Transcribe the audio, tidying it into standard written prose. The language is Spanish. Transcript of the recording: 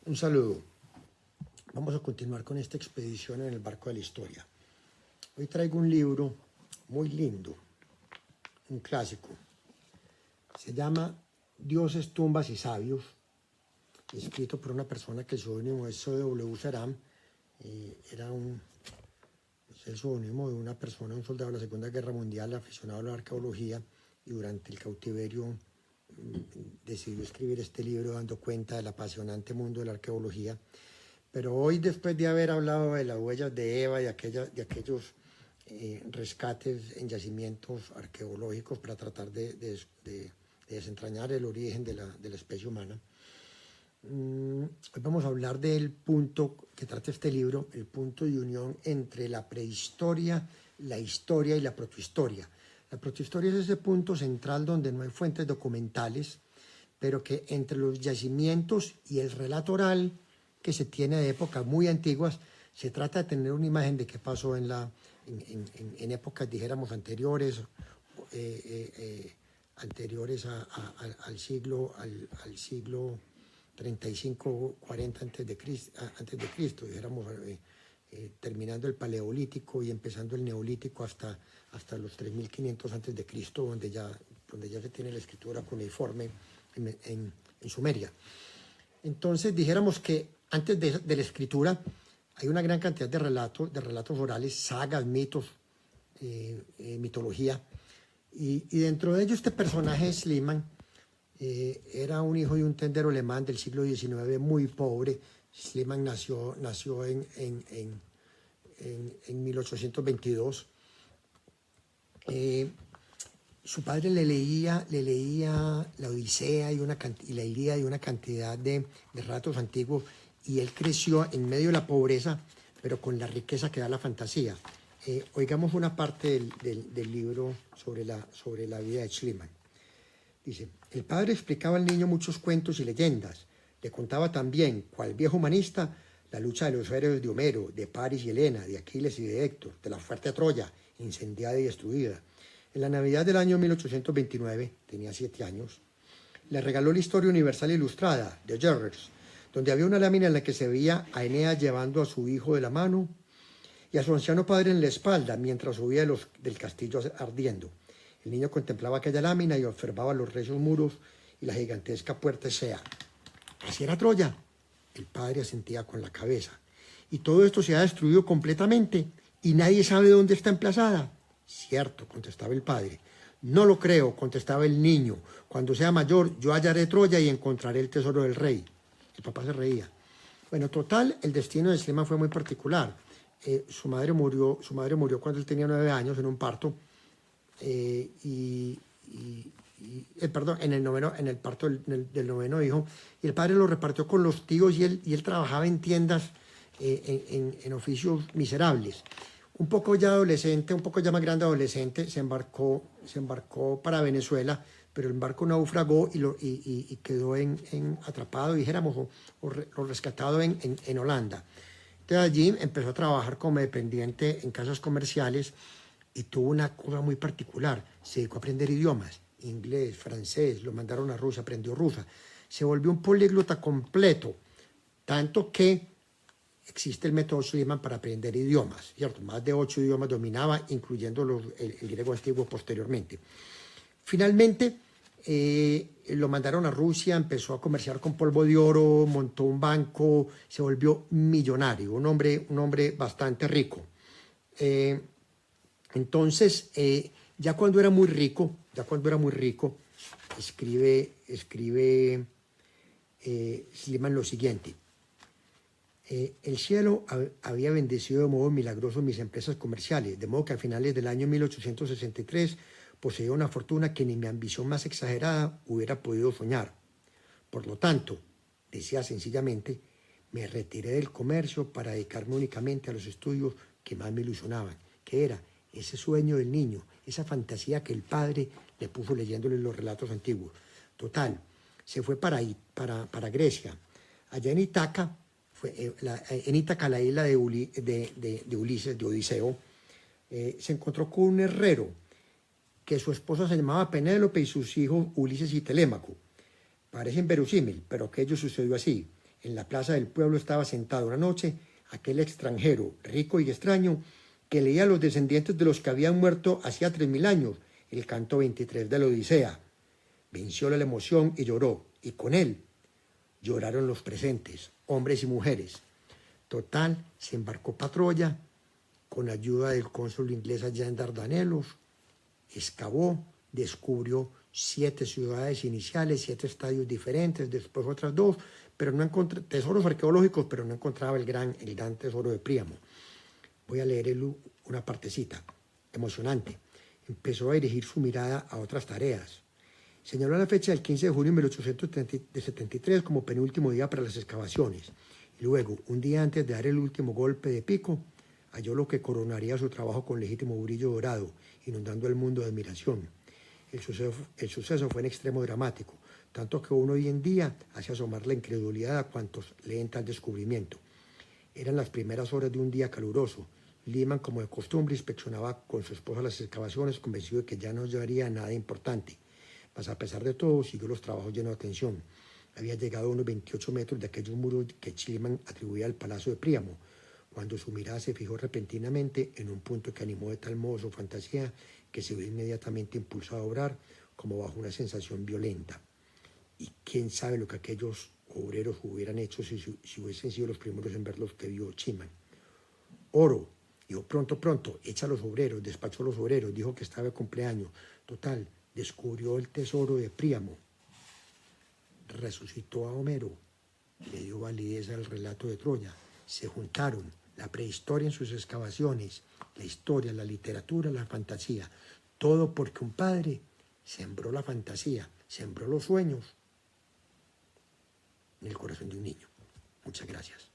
Un saludo. Vamos a continuar con esta expedición en el barco de la historia. Hoy traigo un libro muy lindo, un clásico. Se llama Dioses, tumbas y sabios, escrito por una persona que el seudónimo es C.W. Ceram. Era el seudónimo de una persona, un soldado de la Segunda Guerra Mundial, aficionado a la arqueología, y durante el cautiverio decidió escribir este libro dando cuenta del apasionante mundo de la arqueología. Pero hoy, después de haber hablado de las huellas de Eva y de aquellos rescates en yacimientos arqueológicos para tratar de desentrañar el origen de la especie humana, hoy vamos a hablar del punto que trata este libro, el punto de unión entre la prehistoria, la historia y la protohistoria. La protohistoria es ese punto central donde no hay fuentes documentales, pero que entre los yacimientos y el relato oral que se tiene de épocas muy antiguas, se trata de tener una imagen de qué pasó en épocas, dijéramos, anteriores al siglo 35-40 antes de Cristo, dijéramos, terminando el Paleolítico y empezando el Neolítico hasta los 3500 antes de Cristo, donde ya se tiene la escritura cuneiforme en Sumeria. Entonces dijéramos que antes de la escritura hay una gran cantidad de relatos orales, sagas, mitos, mitología, y dentro de ellos este personaje Schliemann era un hijo de un tendero alemán del siglo XIX muy pobre. Schliemann nació en 1822. Su padre le leía la Odisea y la Ilíada y una cantidad de relatos antiguos, y él creció en medio de la pobreza, pero con la riqueza que da la fantasía. Oigamos una parte del libro sobre la vida de Schliemann. Dice: el padre explicaba al niño muchos cuentos y leyendas. Le contaba también, cual viejo humanista, la lucha de los héroes de Homero, de Paris y Helena, de Aquiles y de Héctor, de la fuerte Troya, incendiada y destruida. En la Navidad del año 1829, tenía 7 años, le regaló la Historia Universal Ilustrada, de Gerrers, donde había una lámina en la que se veía a Eneas llevando a su hijo de la mano y a su anciano padre en la espalda, mientras subía del castillo ardiendo. El niño contemplaba aquella lámina y observaba los recios muros y la gigantesca puerta Escea. ¿Así era Troya? El padre asentía con la cabeza. ¿Y todo esto se ha destruido completamente y nadie sabe dónde está emplazada? Cierto, contestaba el padre. No lo creo, contestaba el niño. Cuando sea mayor, yo hallaré Troya y encontraré el tesoro del rey. El papá se reía. Bueno, total, el destino de Schliemann fue muy particular. Su madre murió cuando él tenía 9 años en un parto. Perdón, en el parto del noveno hijo, y el padre lo repartió con los tíos, y él trabajaba en tiendas en oficios miserables. Un poco ya más grande adolescente, se embarcó para Venezuela, pero el barco naufragó y quedó atrapado, dijéramos, o rescatado en Holanda. Entonces allí empezó a trabajar como dependiente en casas comerciales y tuvo una cosa muy particular. Se dedicó a aprender idiomas, inglés, francés, lo mandaron a Rusia, aprendió rusa. Se volvió un políglota completo, tanto que existe el método Schliemann para aprender idiomas, ¿cierto? Más de 8 idiomas dominaba, incluyendo el griego antiguo posteriormente. Finalmente, lo mandaron a Rusia, empezó a comerciar con polvo de oro, montó un banco, se volvió millonario, un hombre bastante rico. Entonces, ya cuando era muy rico, escribe Schliemann lo siguiente: el cielo había bendecido de modo milagroso mis empresas comerciales, de modo que a finales del año 1863 poseía una fortuna que ni mi ambición más exagerada hubiera podido soñar. Por lo tanto, decía sencillamente, me retiré del comercio para dedicarme únicamente a los estudios que más me ilusionaban, que era ese sueño del niño, esa fantasía que el padre le puso leyéndole los relatos antiguos. Total, se fue para Grecia. Allá en Ítaca, la isla de Ulises, de Odiseo, se encontró con un herrero, que su esposa se llamaba Penélope y sus hijos Ulises y Telémaco. Parece inverosímil, pero aquello sucedió así. En la plaza del pueblo estaba sentado una noche aquel extranjero, rico y extraño, que leía a los descendientes de los que habían muerto hacía 3000 años, el canto 23 de la Odisea. Venció la emoción y lloró, y con él lloraron los presentes, hombres y mujeres. Total, se embarcó para Troya, con ayuda del cónsul inglés allá en Dardanelos, excavó, descubrió 7 ciudades iniciales, 7 estadios diferentes, después otras 2, pero no encontré tesoros arqueológicos, pero no encontraba el gran tesoro de Príamo. Voy a leer una partecita emocionante. Empezó a dirigir su mirada a otras tareas. Señaló la fecha del 15 de junio de 1873 como penúltimo día para las excavaciones. Y luego, un día antes de dar el último golpe de pico, halló lo que coronaría su trabajo con legítimo brillo dorado, inundando el mundo de admiración. El suceso fue en extremo dramático, tanto que uno hoy en día hace asomar la incredulidad a cuantos leen tal descubrimiento. Eran las primeras horas de un día caluroso. Liman, como de costumbre, inspeccionaba con su esposa las excavaciones, convencido de que ya no llevaría nada importante. Mas a pesar de todo, siguió los trabajos llenos de atención. Había llegado a unos 28 metros de aquellos muros que Schliemann atribuía al palacio de Príamo, cuando su mirada se fijó repentinamente en un punto que animó de tal modo su fantasía que se vio inmediatamente impulsado a obrar como bajo una sensación violenta. Y quién sabe lo que aquellos obreros hubieran hecho si hubiesen sido los primeros en ver lo que vio Schliemann. Oro, dijo pronto, echa a los obreros, despachó a los obreros, dijo que estaba de cumpleaños. Total, descubrió el tesoro de Príamo, resucitó a Homero, le dio validez al relato de Troya, se juntaron la prehistoria en sus excavaciones, la historia, la literatura, la fantasía, todo porque un padre sembró la fantasía, sembró los sueños en el corazón de un niño. Muchas gracias.